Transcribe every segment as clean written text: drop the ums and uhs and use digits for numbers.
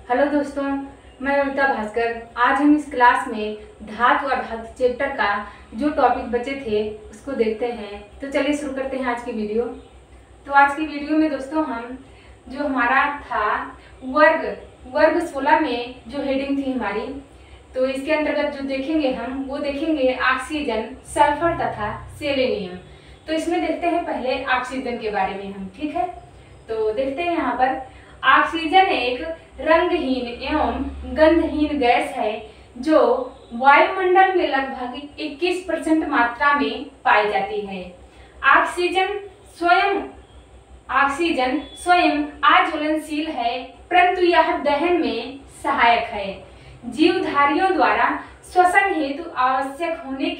Hello दोस्तों, मैं अमिता भास्कर। आज हम इस क्लास में धातु और धातु चैप्टर का जो टॉपिक बचे थे उसको देखते हैं। तो चलिए शुरू करते हैं आज की वीडियो। तो आज की वीडियो में दोस्तों हम जो हमारा था वर्ग 16 में जो हेडिंग थी हमारी, तो इसके अंतर्गत जो देखेंगे हम वो देखेंगे ऑक्सीजन, सल्फर तथा सेलेनियम। तो इसमें देखते हैं पहले ऑक्सीजन के बारे में हम, ठीक है। तो देखते हैं यहाँ पर ऑक्सीजन एक रंगहीन एवं गंधहीन गैस है जो वायुमंडल में लगभग 21% मात्रा में पाई जाती है। ऑक्सीजन स्वयं अज्वलनशील है, परंतु यह दहन में सहायक है। जीवधारियों द्वारा श्वसन हेतु आवश्यक होने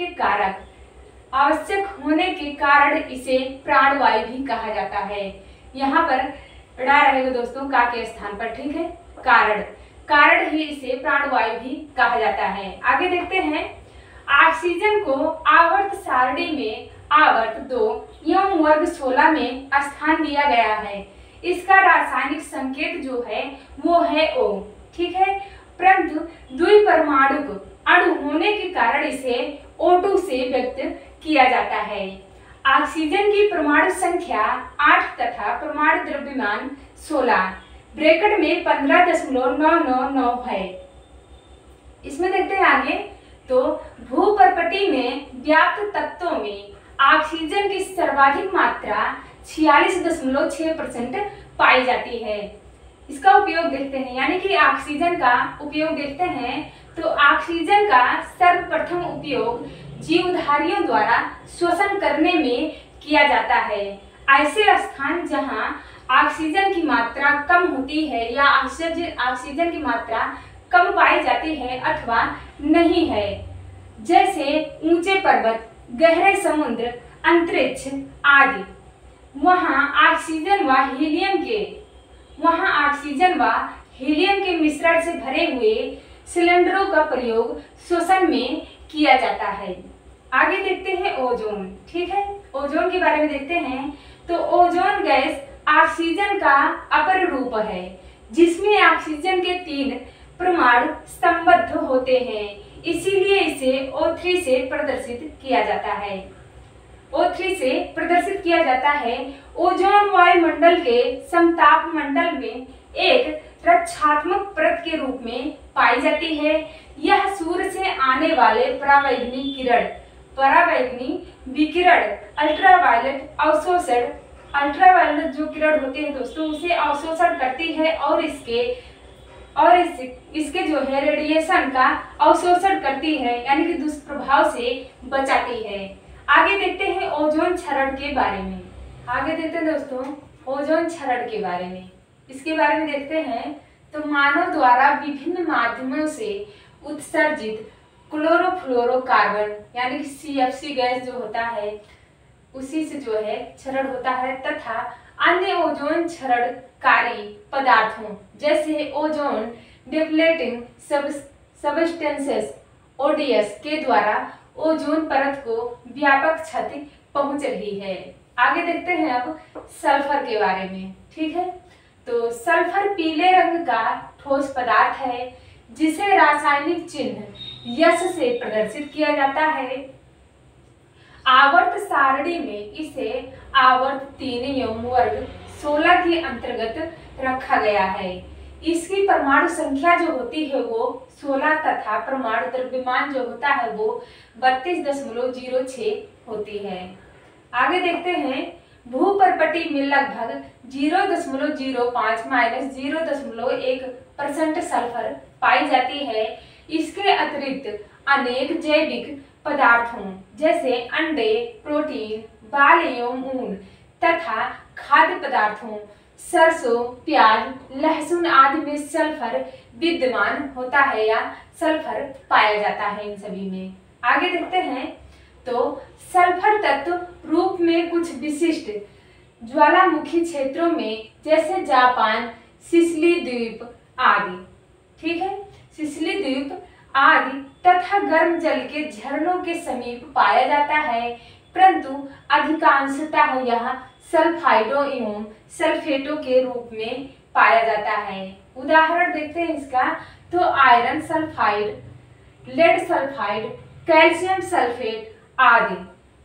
के कारण इसे प्राणवायु भी कहा जाता है। यहाँ पर ड़ा रहेगा दोस्तों का के स्थान पर, ठीक है। कारण ही इसे प्राणवायु भी कहा जाता है। आगे देखते हैं, ऑक्सीजन को आवर्त सारणी में आवर्त 2 एवं वर्ग 16 में स्थान दिया गया है। इसका रासायनिक संकेत जो है वो है O, ठीक है। परंतु द्विपरमाणुक अणु होने के कारण इसे O2 से व्यक्त किया जाता है। ऑक्सीजन की परमाणु संख्या 8 तथा परमाणु द्रव्यमान 16 ब्रैकेट में 15.999 है। इसमें देखते हैं आगे, तो भूपर्पटी में व्याप्त तत्वों में ऑक्सीजन की सर्वाधिक मात्रा 46.6% पाई जाती है। इसका उपयोग देखते हैं, यानी कि ऑक्सीजन का उपयोग देखते हैं। तो ऑक्सीजन का सर्वप्रथम उपयोग जीवधारियों द्वारा श्वसन करने में किया जाता है। ऐसे स्थान जहां ऑक्सीजन की मात्रा कम होती है या ऑक्सीजन की मात्रा कम पाई जाती है अथवा नहीं है, जैसे ऊंचे पर्वत, गहरे समुद्र, अंतरिक्ष आदि, वहां ऑक्सीजन व हीलियम के मिश्रण से भरे हुए सिलेंडरों का प्रयोग श्वसन में किया जाता है। आगे देखते हैं ओजोन, ठीक है। ओजोन के बारे में देखते हैं। तो ओजोन गैस ऑक्सीजन का अपर रूप है, जिसमें ऑक्सीजन के 3 परमाणु संबद्ध होते हैं। इसीलिए इसे O3 से प्रदर्शित किया जाता है। ओजोन वायुमंडल के समताप मंडल में एक रक्षात्मक परत के रूप में पाई जाती है। यह सूर्य से आने वाले परावैंगनी विकिरण, अल्ट्रावायलेट जो किरण होते हैं दोस्तों, उसे अवशोषण करती है और इसके जो है रेडिएशन का अवशोषण करती है, यानी कि दुष्प्रभाव से बचाती है। आगे देखते हैं ओजोन क्षरण के बारे में। इसके बारे में देखते हैं। तो मानव द्वारा विभिन्न माध्यमों से उत्सर्जित क्लोरोफ्लोरोकार्बन यानी कि CFC गैस जो होता है उसी से जो है क्षरण होता है, तथा अन्य ओजोन क्षरणकारी पदार्थों जैसे ओजोन डिप्लेटिंग सब्सटेंसेस ODS के द्वारा ओजोन परत को व्यापक क्षति पहुंच रही है। आगे देखते हैं अब सल्फर के बारे में, ठीक है। तो सल्फर पीले रंग का ठोस पदार्थ है, जिसे रासायनिक चिन्ह यस से प्रदर्शित किया जाता है। आवर्त सारणी में इसे आवर्त 3 एवं वर्ग 16 के अंतर्गत रखा गया है। इसकी परमाणु संख्या जो होती है वो 16 तथा परमाणु द्रव्यमान जो होता है वो 32.06 होती है। आगे देखते हैं, भूपर्पटी में लगभग 0.05-0.1% सल्फर पाई जाती है। इसके अतिरिक्त अनेक जैविक पदार्थों जैसे अंडे, प्रोटीन, बाल एवं ऊन तथा खाद्य पदार्थों सरसों, प्याज, लहसुन आदि में सल्फर विद्यमान होता है या सल्फर पाया जाता है इन सभी में। आगे देखते हैं, तो सल्फर तत्व रूप में कुछ विशिष्ट ज्वालामुखी क्षेत्रों में जैसे जापान, सिसिली द्वीप आदि, ठीक है, सिसिली द्वीप आदि तथा गर्म जल के झरनों के समीप पाया जाता है, परंतु अधिकांशतः यह सल्फाइडों एवं सल्फेटों के रूप में पाया जाता है। उदाहरण देखते हैं इसका, तो iron sulphide, lead sulphide, calcium sulphate आदि।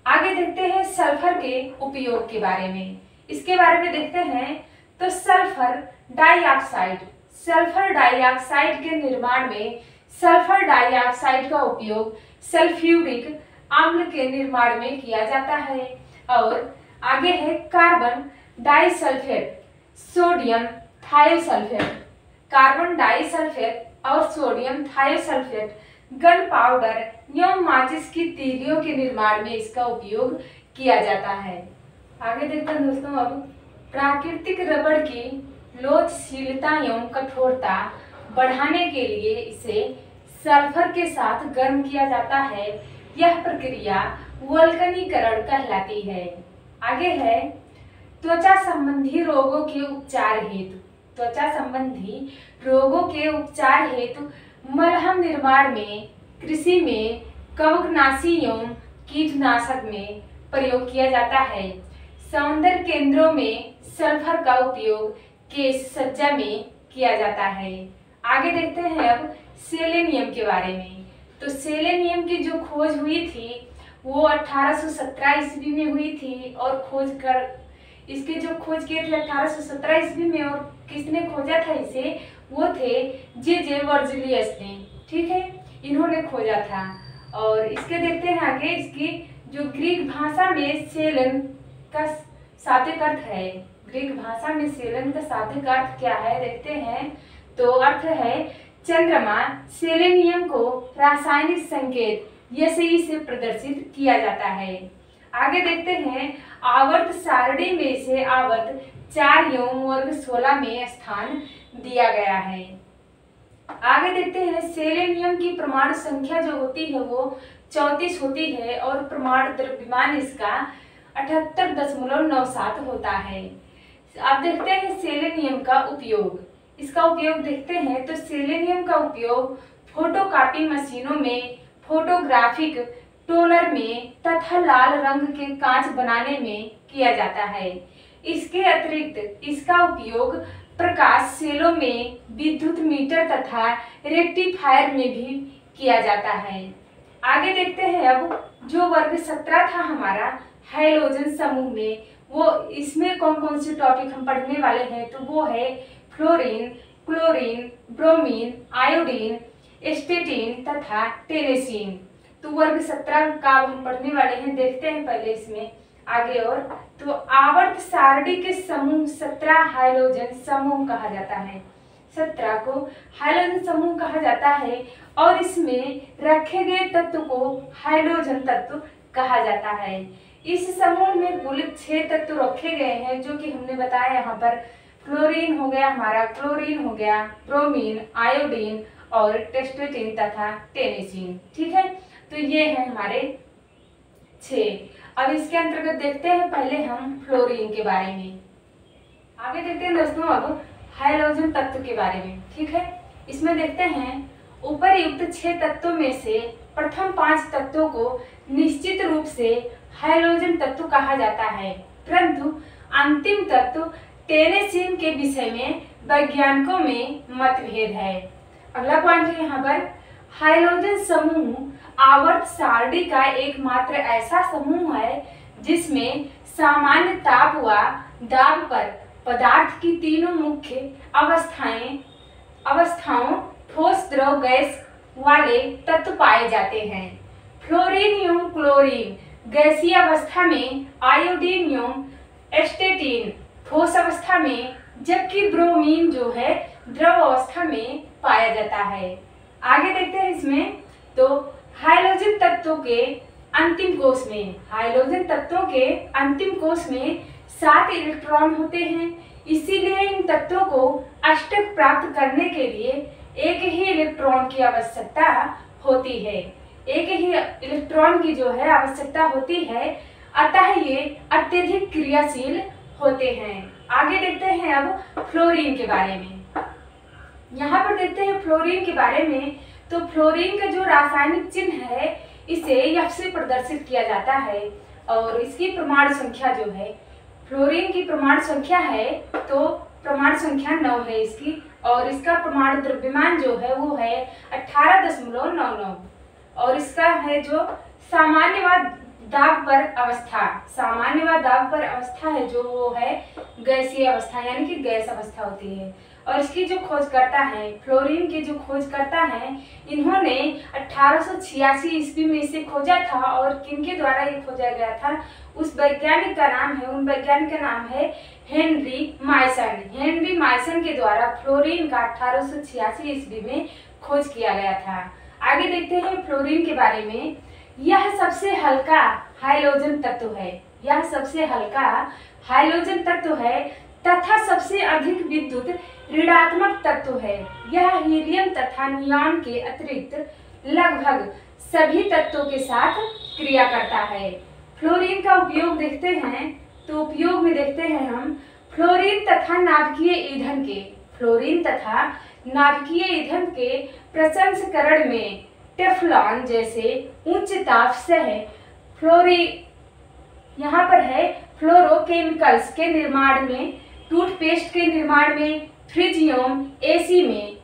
आगे देखते हैं सल्फर के उपयोग के बारे में। इसके बारे में देखते हैं तो सल्फर डाइऑक्साइड, सल्फर डाइऑक्साइड के निर्माण में सल्फर डाइऑक्साइड का उपयोग सल्फ्यूरिक अम्ल के निर्माण में किया जाता है। और आगे है carbon disulphate, sodium thiosulphate, carbon disulphate और सोडियम थायोसल्फेट गन पाउडर एवं माचिस की तीलियों के निर्माण में इसका उपयोग किया जाता है। आगे देखते हैं दोस्तों, अब प्राकृतिक रबड़ की लोचशीलता एवं कठोरता बढ़ाने के लिए इसे सल्फर के साथ गर्म किया जाता है। यह प्रक्रिया वल्कनीकरण कहलाती है। आगे है त्वचा संबंधी रोगों के उपचार हेतु, त्वचा संबंधी रोगों के उपचार हेतु मलहम निर्माण में, कृषि में, कवकनाशी एवं कीटनाशक में प्रयोग किया जाता है। सौंदर्य केंद्रों में सल्फर का उपयोग केश सज्जा में किया जाता है। आगे देखते हैं अब सेलेनियम के बारे में। तो सेलेनियम की जो खोज हुई थी वो 1817 ईस्वी में हुई थी और इसके जो खोज किए थे 1817 ईस्वी में, और किसने खोजा था इसे, वो थे जे वर्जिलियस ने, ठीक है, इन्होंने खोजा था। और इसके देखते हैं आगे, इसकी जो ग्रीक भाषा में सेलन का शाब्दिक अर्थ है, ग्रीक भाषा में सेलन का शाब्दिक अर्थ क्या है देखते हैं, तो अर्थ है चंद्रमा। सेलेनियम को रासायनिक संकेत यशई से प्रदर्शित किया जाता है। आगे देखते हैं आवर्त सारणी में से आवर्त 4 एवं वर्ग 16 में स्थान दिया गया है। आगे देखते हैं सेलेनियम की परमाणु संख्या जो होती है वो 34 होती है और परमाणु द्रव्यमान इसका 78.97 होता है। अब देखते हैं सेलेनियम का उपयोग। इसका उपयोग देखते हैं तो सेलेनियम का उपयोग फोटोकॉपी मशीनों में, फोटोग्राफिक टोनर में तथा लाल रंग के कांच बनाने में किया जाता है। इसके अतिरिक्त इसका उपयोग प्रकाश सेलों में, विद्युत मीटर तथा रेक्टिफायर में भी किया जाता है। आगे देखते हैं अब जो वर्ग 17 था हमारा हाइड्रोजन समूह में, वो इसमें कौन कौन से टॉपिक हम पढ़ने वाले हैं, तो वो है फ्लोरीन, क्लोरीन, ब्रोमीन, आयोडीन, एस्टेटीन तथा टेनेसीन। तो वर्ग 17 का हम पढ़ने वाले हैं। देखते हैं पहले इसमें आगे और, तो आवर्त सारणी के समूह 17 हाइड्रोजन समूह कहा जाता है। 17 को हाइड्रोजन समूह कहा जाता है और इसमें रखे गए तत्व को हाइड्रोजन तत्व कहा जाता है। इस समूह में कुल 6 तत्व रखे गए हैं जो कि हमने बताया यहाँ पर। फ्लोरीन हो गया हमारा, क्लोरीन हो गया, ब्रोमीन, आयोडीन और टेस्टेटीन तथा टेनेसीन, ठीक है। तो ये है हमारे 6। अब इसके अंतर्गत देखते हैं पहले हम फ्लोरीन के बारे में। आगे देखते हैं दोस्तों अब हाइड्रोजन तत्व के बारे में, ठीक है। इसमें देखते हैं उपरयुक्त 6 तत्वों में से प्रथम 5 तत्वों को निश्चित रूप से हाइड्रोजन तत्व कहा जाता है, परंतु अंतिम तत्व टेनेसीन के विषय में वैज्ञानिकों में मतभेद है। अगला पॉइंट है यहाँ पर, हाइड्रोजन समूह आवर्त सारणी का एकमात्र ऐसा समूह है जिसमें सामान्य ताप व दाब पर पदार्थ की तीनों मुख्य अवस्थाओं ठोस, द्रव, गैस वाले तत्व पाए जाते हैं। फ्लोरीन एवं क्लोरीन गैसीय अवस्था में, आयोडीन एवं एस्टेटीन ठोस अवस्था में, जबकि ब्रोमीन जो है द्रव अवस्था में पाया जाता है। आगे देखते हैं इसमें, तो हाइड्रोजन तत्वों के अंतिम कोश में, हाइड्रोजन तत्वों के अंतिम कोश में 7 इलेक्ट्रॉन होते हैं। इसीलिए इन तत्वों को अष्टक प्राप्त करने के लिए एक ही इलेक्ट्रॉन की आवश्यकता होती है, एक ही इलेक्ट्रॉन की जो है आवश्यकता होती है, अतः ये अत्यधिक क्रियाशील होते हैं। आगे देखते हैं अब फ्लोरीन के बारे में। यहाँ पर देखते हैं फ्लोरीन के बारे में, तो फ्लोरीन का जो रासायनिक चिन्ह है इसे F से प्रदर्शित किया जाता है और इसकी परमाणु संख्या जो है, फ्लोरीन की परमाणु संख्या है तो परमाणु संख्या 9 है इसकी। और इसका परमाणु द्रव्यमान जो है वो है 18.99 और इसका है जो सामान्यवाद दाब पर अवस्था, सामान्यवाद दाब पर अवस्था है जो वो है गैसीय अवस्था यानी कि गैस अवस्था होती है। और इसकी जो खोजकर्ता है, फ्लोरीन के जो खोजकर्ता हैं, इन्होंने 1886 ईस्वी में इसे खोजा था। और किनके द्वारा ये खोजा गया था, उस वैज्ञानिक का नाम है, उन वैज्ञानिक का नाम है हेनरी माइसन। हेनरी माइसन के द्वारा फ्लोरीन का 1886 ईस्वी में खोज किया गया था। आगे देखते हैं फ्लोरीन के बारे में। यह सबसे हल्का हाइड्रोजन तत्व है, यह सबसे हल्का हाइड्रोजन तत्व है तथा सबसे अधिक विद्युत ऋणात्मक तत्व है। यह हीलियम तथा नियॉन के अतिरिक्त लगभग सभी तत्वों के साथ क्रिया करता है। फ्लोरीन का उपयोग देखते हैं, तो उपयोग में देखते हैं हम फ्लोरीन तथा नाभिकीय ईंधन के, फ्लोरीन तथा नाभिकीय ईंधन के प्रसंस्करण में टेफ्लॉन जैसे उच्च ताप सह यहाँ पर है फ्लोरोकेमिकल्स के निर्माण में, टूथपेस्ट के निर्माण में, फ्रिजियम एसी में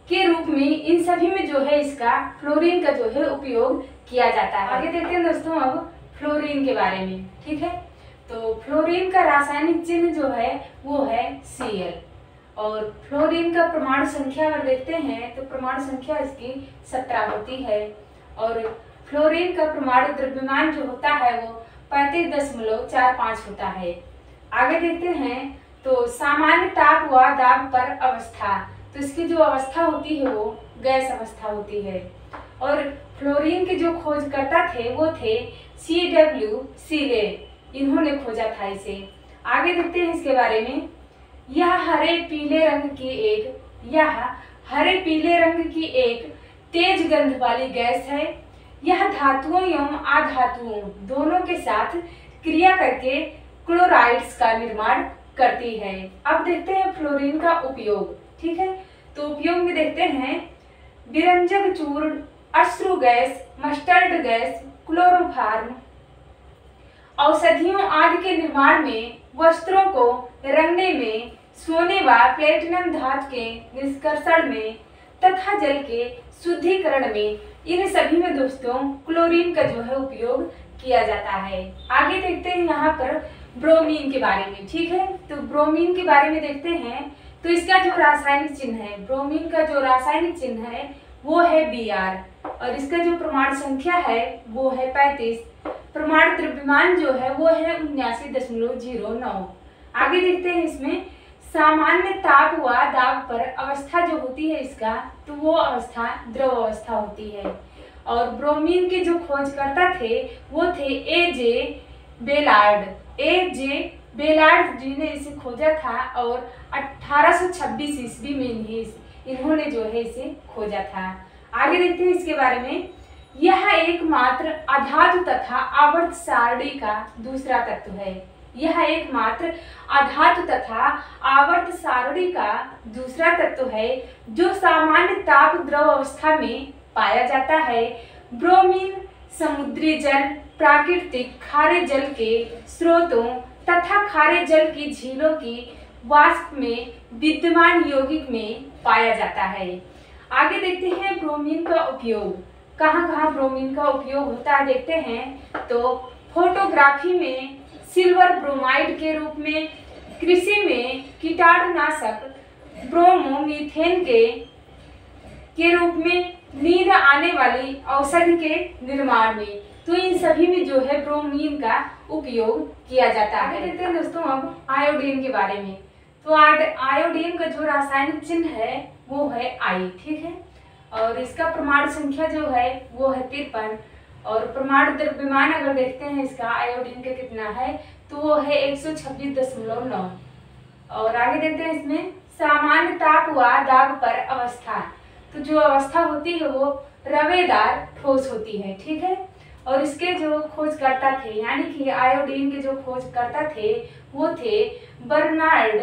के रूप में, इन सभी में जो है इसका फ्लोरीन का जो है उपयोग किया जाता है। आगे देखते हैं दोस्तों अब फ्लोरीन के बारे में, ठीक है। तो फ्लोरीन का रासायनिक चिन्ह जो है वो है Cl और फ्लोरीन का परमाणु संख्या अगर देखते हैं तो परमाणु संख्या इसकी 17 होती है। और फ्लोरीन का परमाणु द्रव्यमान जो होता है वो 35.45 होता है। आगे देखते हैं तो सामान्य ताप व दाब पर अवस्था, तो इसकी जो अवस्था होती है वो गैस अवस्था होती है। और फ्लोरीन के जो खोजकर्ता थे वो थे C.W. सीले, इन्होंने खोजा था इसे। आगे देखते हैं इसके बारे में। यह हरे पीले रंग की एक तेज गंध वाली गैस है। यह धातुओं एवं अधातुओं दोनों के साथ क्रिया करके क्लोराइड्स का निर्माण करती है। अब देखते हैं फ्लोरीन का उपयोग, ठीक है। तो उपयोग में देखते हैं विरंजक चूर्ण, अश्रु गैस, मस्टर्ड गैस, क्लोरोफार्म, औषधियों आदि के निर्माण में, वस्त्रों को रंगने में, सोने व प्लेटिनम धातु के निष्कर्षण में तथा जल के शुद्धिकरण में, इन सभी में दोस्तों क्लोरीन का जो है उपयोग किया जाता है। आगे देखते हैं यहाँ पर ब्रोमीन के बारे में, ठीक है। तो ब्रोमीन के बारे में देखते हैं तो इसका जो रासायनिक चिन्ह है, ब्रोमीन का जो रासायनिक चिन्ह है वो है Br और इसका जो परमाणु संख्या है वो है 35। परमाणु द्रव्यमान जो है वो है 79.09। आगे देखते हैं इसमें सामान्य ताप व दाब पर अवस्था जो होती है इसका, तो वो अवस्था द्रव अवस्था होती है। और ब्रोमीन के जो खोजकर्ता थे वो थे ए.जे. बेलार्ड जी ने इसे खोजा था और 1826 ईस्वी में इन्होंने जो है इसे खोजा था। आगे देखते हैं इसके बारे में। यह एकमात्र अधातु तथा आवर्त सारणी का दूसरा तत्व है। यह एकमात्र अधातु तथा आवर्त सारणी का दूसरा तत्व है जो सामान्य ताप द्रव अवस्था में पाया जाता है। ब्रोमीन समुद्री जल, प्राकृतिक खारे जल के स्रोतों तथा खारे जल की झीलों की वाष्प में विद्यमान यौगिक में पाया जाता है। आगे देखते हैं ब्रोमीन का उपयोग, कहाँ ब्रोमीन का उपयोग होता है देखते हैं। तो फोटोग्राफी में सिल्वर ब्रोमाइड के रूप में, कृषि में कीटाणुनाशक ब्रोमोमीथेन के रूप में, नींद आने वाली औषधि के निर्माण में, तो इन सभी में जो है ब्रोमीन का उपयोग किया जाता है। देखते हैं दोस्तों अब आयोडीन के बारे में। तो आयोडीन का जो रासायनिक चिन्ह है वो है I, ठीक है। और इसका परमाणु संख्या जो है वो है 53 और परमाणु द्रव्यमान अगर देखते हैं इसका आयोडीन का कितना है तो वो है 126.9। और आगे देखते हैं इसमें सामान्य ताप व दाब पर अवस्था, तो जो अवस्था होती है वो रवेदार ठोस होती है, ठीक है। और इसके जो खोजकर्ता थे यानी कि आयोडीन के जो खोजकर्ता थे वो थे बर्नार्ड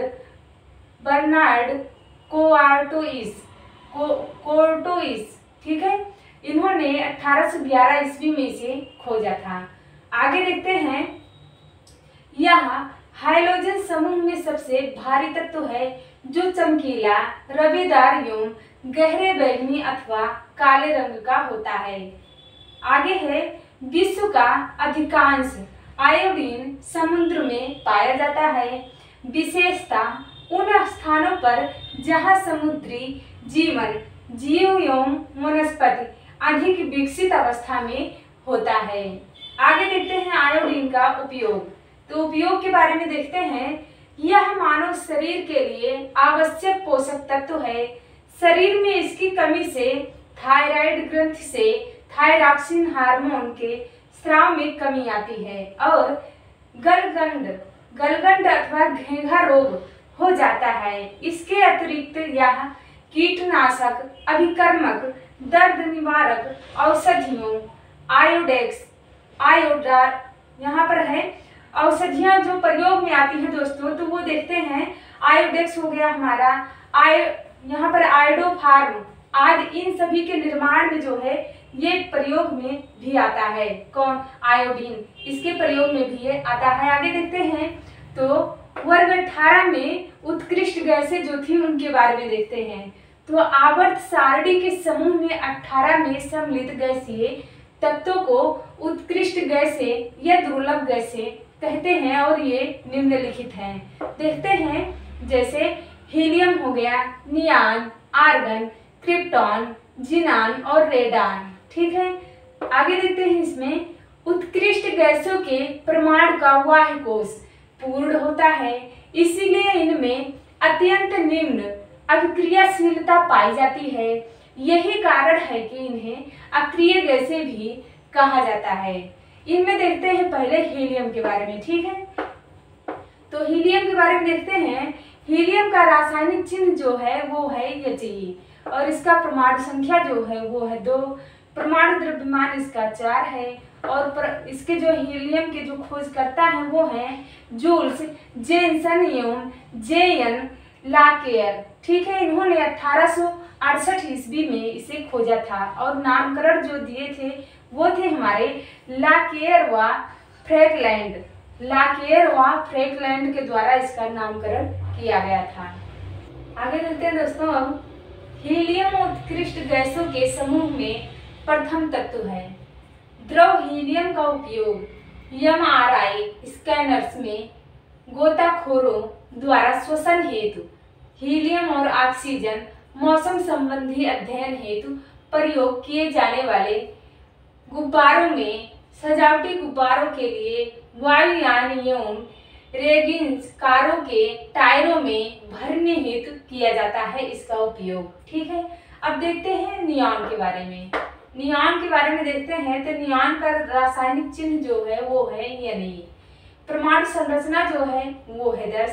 कोर्टोइस, ठीक है। इन्होंने 1811 ईस्वी में इसे खोजा था। आगे देखते हैं, यह हाइड्रोजन समूह में सबसे भारी तत्व है जो चमकीला, रवेदार एवं गहरे बैंगनी अथवा काले रंग का होता है। आगे है, विश्व का अधिकांश आयोडीन समुद्र में पाया जाता है, विशेषता उन स्थानों पर जहां समुद्री जीवन, जीव एवं वनस्पति अधिक विकसित अवस्था में होता है। आगे देखते हैं आयोडीन का उपयोग। तो उपयोग के बारे में देखते हैं। यह मानव शरीर के लिए आवश्यक पोषक तत्व है। शरीर में इसकी कमी से थायराइड ग्रंथि से थायरॉक्सिन हार्मोन के स्राव में कमी आती है और गलगंड अथवा घेंघा रोग हो जाता है। इसके अतिरिक्त यह कीटनाशक, अभिकर्मक, दर्द निवारक औषधियों, आयोडार यहाँ पर है औषधियाँ जो प्रयोग में आती हैं दोस्तों, तो वो देखते हैं। आयोडेक्स हो गया हमारा, यहाँ पर आयोडोफार्म आदि, इन सभी के निर्माण में जो है ये प्रयोग में भी आता है। कौन? आयोडीन, इसके प्रयोग में भी ये आता है। आगे देखते हैं तो वर्ग 18 में उत्कृष्ट गैसें जो थी उनके बारे में देखते हैं। तो आवर्त सारणी के समूह में 18 में सम्मिलित गैसीय तत्वों को उत्कृष्ट गैसें या दुर्लभ गैसें कहते हैं और ये निम्नलिखित हैं। देखते हैं जैसे हीलियम हो गया, नियान, आर्गन, क्रिप्टॉन, जिनान और रेडान। ठीक है, आगे देखते हैं। इसमें उत्कृष्ट गैसों के परमाणु का बाह्य कोश पूर्ण होता है, इसीलिए इनमें अत्यंत निम्न अभिक्रियाशीलता पाई जाती है। यही कारण है कि इन्हें अक्रिय गैसें भी कहा जाता है। इनमें देखते हैं पहले हीलियम के बारे में। ठीक है, तो हीलियम के बारे में देखते हैं। हीलियम का रासायनिक चिन्ह जो है वो है He और इसका परमाणु संख्या जो है वो है 2, परमाणु द्रव्यमान इसका 4 है और इसके जो हीलियम के जो खोजकर्ता हैं वो हैं जूल्स जेनसन एवं जेएन लाकेयर। ठीक है, इन्होंने 1868 ईस्वी में इसे खोजा था और नामकरण जो दिए थे वो थे हमारे लाकेयर व फ्रैंकलैंड के द्वारा इसका नामकरण किया गया था। आगे चलते हैं दोस्तों। अब हीलियम उत्कृष्ट गैसों के समूह में प्रथम तत्व है। द्रव हीलियम का उपयोग MRI स्कैनर्स में गोताखोरों द्वारा श्वसन हेतु हीलियम और ऑक्सीजन मौसम संबंधी अध्ययन हेतु प्रयोग किए जाने वाले गुब्बारों में, सजावटी गुब्बारों के लिए, वायुयान एवं रेगिंस कारों के टायरों में भरने हेतु किया जाता है इसका उपयोग। ठीक है, अब देखते हैं नियॉन के बारे में। नियॉन के बारे में देखते हैं तो नियॉन का रासायनिक चिन्ह जो है वो है Na। परमाणु संरचना जो है वो है 10,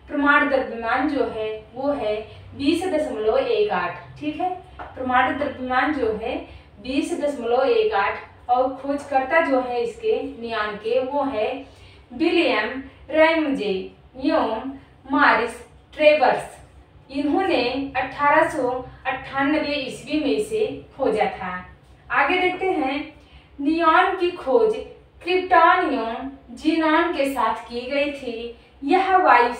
परमाणु द्रव्यमान जो है वो है 20.18। ठीक है, परमाणु द्रव्यमान जो है 20.18 और खोजकर्ता जो है इसके नियॉन के वो है विलियम रैमजे एवं मॉरिस ट्रेवर्स। इन्होंने 1898 ईस्वी में इसे खोजा था। आगे देखते हैं, नियॉन की खोज क्रिप्टॉन एवं जिनॉन के साथ की गई थी। यह वायु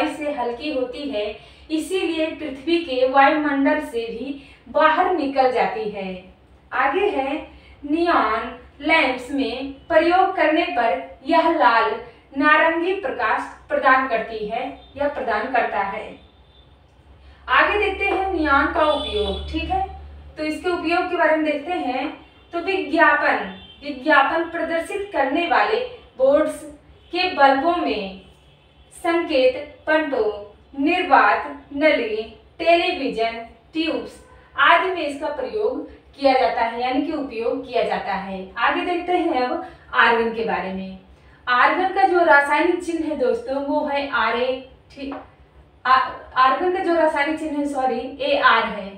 से हल्की होती है, इसीलिए पृथ्वी के वायुमंडल से भी बाहर निकल जाती है। आगे है, नियॉन लैंप्स में प्रयोग करने पर यह लाल नारंगी प्रकाश प्रदान करती है या प्रदान करता है। आगे देखते हैं नियॉन का उपयोग। ठीक है, तो इसके उपयोग के बारे में देखते हैं। तो विज्ञापन प्रदर्शित करने वाले बोर्ड्स के बल्बों में संकेत पंटों, निर्वात नली, टेलीविजन ट्यूब्स आदि में इसका प्रयोग किया जाता है, यानी कि उपयोग किया जाता है। आगे देखते हैं अब आर्गन के बारे में। आर्गन का जो रासायनिक चिन्ह है दोस्तों वो है Ra। आर्गन का जो रासायनिक चिन्ह है Ar है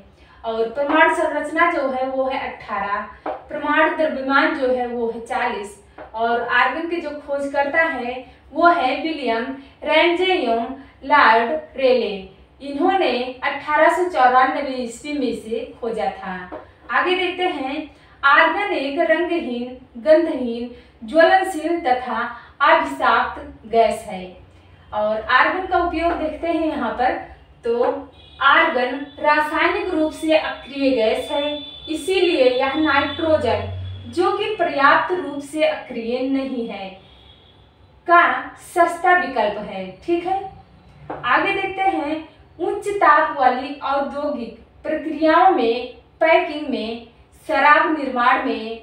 और परमाणु संरचना जो है वो है 18, परमाणु द्रव्यमान जो है वो है 40 और आर्गन के जो खोजकर्ता है वो है विलियम रैमजे एवं लॉर्ड रेले। इन्होंने 1894 ईस्वी में इसे खोजा था। आगे देखते हैं, आर्गन एक रंगहीन, गंधहीन, ज्वलनशील तथा अभिशाक्त गैस है। और आर्गन का उपयोग देखते हैं यहाँ पर। तो आर्गन रासायनिक रूप से अक्रिय गैस है, इसीलिए यह नाइट्रोजन जो कि पर्याप्त रूप से अक्रिय नहीं है का सस्ता विकल्प है। ठीक है, आगे देखते हैं उच्च ताप वाली औद्योगिक प्रक्रियाओं में, पैकिंग में, शराब निर्माण में,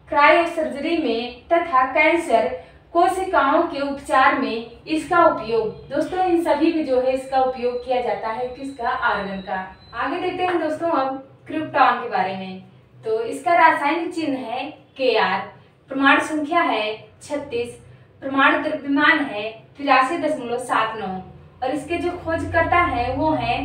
क्रायोसर्जरी में तथा कैंसर कोशिकाओं के उपचार में इसका उपयोग, दोस्तों इन सभी में जो है इसका उपयोग किया जाता है किसका, आर्गन का। आगे देखते हैं दोस्तों अब क्रिप्टॉन के बारे में। तो इसका रासायनिक चिन्ह है Kr, प्रमाण संख्या है 36, प्रमाण द्रव्यमान है 83.79 और इसके जो खोजकर्ता है वो है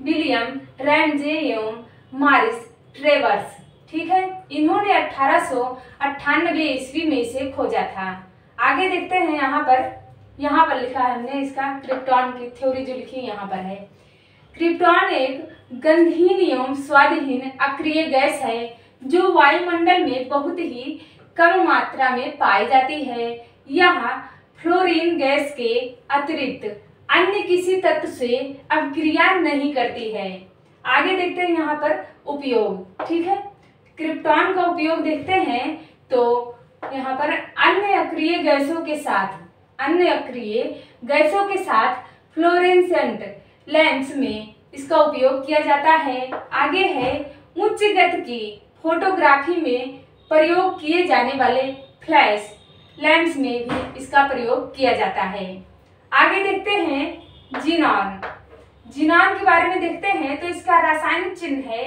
विलियम रैमजे एवं मॉरिस ट्रेवर्स। ठीक है, इन्होंने 1898 ईस्वी में इसे खोजा था। आगे देखते हैं यहाँ पर लिखा है हमने इसका क्रिप्टॉन की थ्योरी जो लिखी यहाँ पर है। क्रिप्टॉन एक गंधहीन एवं स्वादहीन अक्रिय गैस है जो वायुमंडल में बहुत ही कम मात्रा में पाई जाती है। यह फ्लोरीन गैस के अतिरिक्त अन्य किसी तत्व से अभिक्रिया नहीं करती है। आगे देखते हैं यहाँ पर उपयोग। ठीक है, क्रिप्टॉन का उपयोग देखते हैं तो यहाँ पर अन्य अक्रिय गैसों के साथ फ्लोरेसेंट लैंप्स में इसका उपयोग किया जाता है। आगे है उच्च गति की फोटोग्राफी में प्रयोग किए जाने वाले फ्लैश लैंप्स में भी इसका प्रयोग किया जाता है। आगे देखते हैं जीनॉन के बारे में देखते हैं। तो इसका रासायनिक चिन्ह है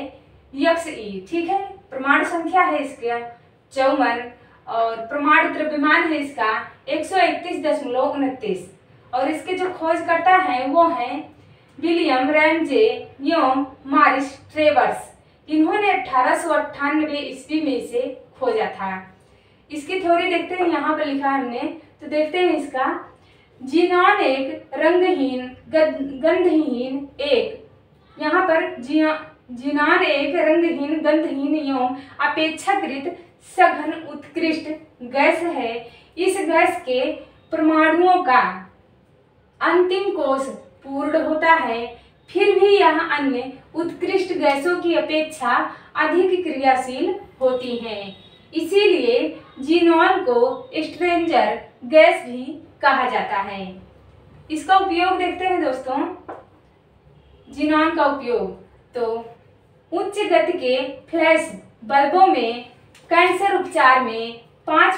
Xe। ठीक है, प्रमाण संख्या है इसका 54 और प्रमाण द्रव्यमान है इसका 131.29 और इसके जो खोजकर्ता हैं वो हैं विलियम रैमजे एवं मॉरिस ट्रेवर्स। इन्होंने 1898 ईस्वी में इसे खोजा था। इसकी थ्योरी देखते हैं, यहाँ पर लिखा है हमने। तो देखते हैं इसका जीनॉन एक रंगहीन गंधहीन यहाँ पर जीनॉन एक रंगहीन गंधहीन एवं अपेक्षाकृत सघन उत्कृष्ट गैस है। इस गैस के परमाणुओं का अंतिम कोश पूर्ण होता है, फिर भी यह अन्य उत्कृष्ट गैसों की अपेक्षा अधिक क्रियाशील होती हैं। इसीलिए जीनॉन को स्ट्रेंजर गैस भी कहा जाता है। इसका उपयोग देखते हैं दोस्तों, जीनॉन का उपयोग। तो उच्च गति के फ्लैश बल्बों में, कैंसर उपचार में, 5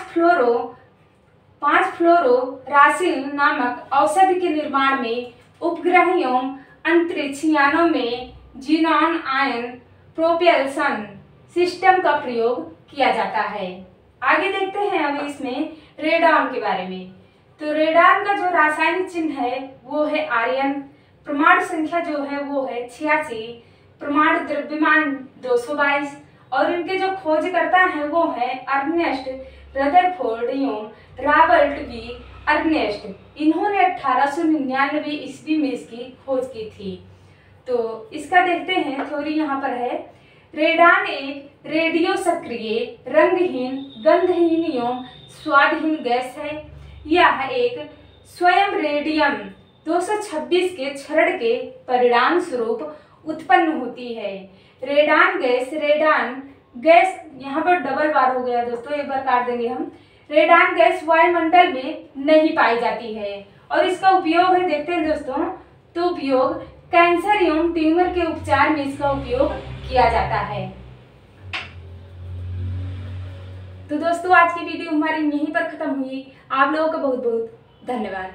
फ्लोरो रासिल नामक औषधि के निर्माण में, उपग्रह एवं अंतरिक्ष यानों में जीनॉन आयन प्रोपल्शन सिस्टम का प्रयोग किया जाता है। आगे देखते हैं अभी इसमें रेडॉन के बारे में। तो रेडॉन का जो रासायनिक चिन्ह है वो है आर्यन, प्रमाण संख्या जो है वो है 86, प्रमाण द्रव्यमान 222 और इनके जो खोजकर्ता हैं वो है अर्नेस्ट रदरफोर्ड एवं रॉबर्ट बी अर्नेस्ट। इन्होंने 1899 ईस्वी में इसकी खोज की थी। तो इसका देखते हैं थ्योरी यहाँ पर है। रेडॉन एक रेडियो सक्रिय रंगहीन गंधहीन एवं स्वादहीन गैस है। यह एक स्वयं रेडियम 226 के क्षरण के परिणाम स्वरूप उत्पन्न होती है। रेडॉन गैस यहाँ पर डबल बार हो गया दोस्तों, एक बार काट देंगे हम। रेडॉन गैस वायुमंडल में नहीं पाई जाती है और इसका उपयोग है देखते हैं दोस्तों। तो उपयोग कैंसर एवं ट्यूमर के उपचार में इसका उपयोग किया जाता है। तो दोस्तों आज की वीडियो हमारी यहीं पर खत्म हुई। आप लोगों का बहुत बहुत धन्यवाद।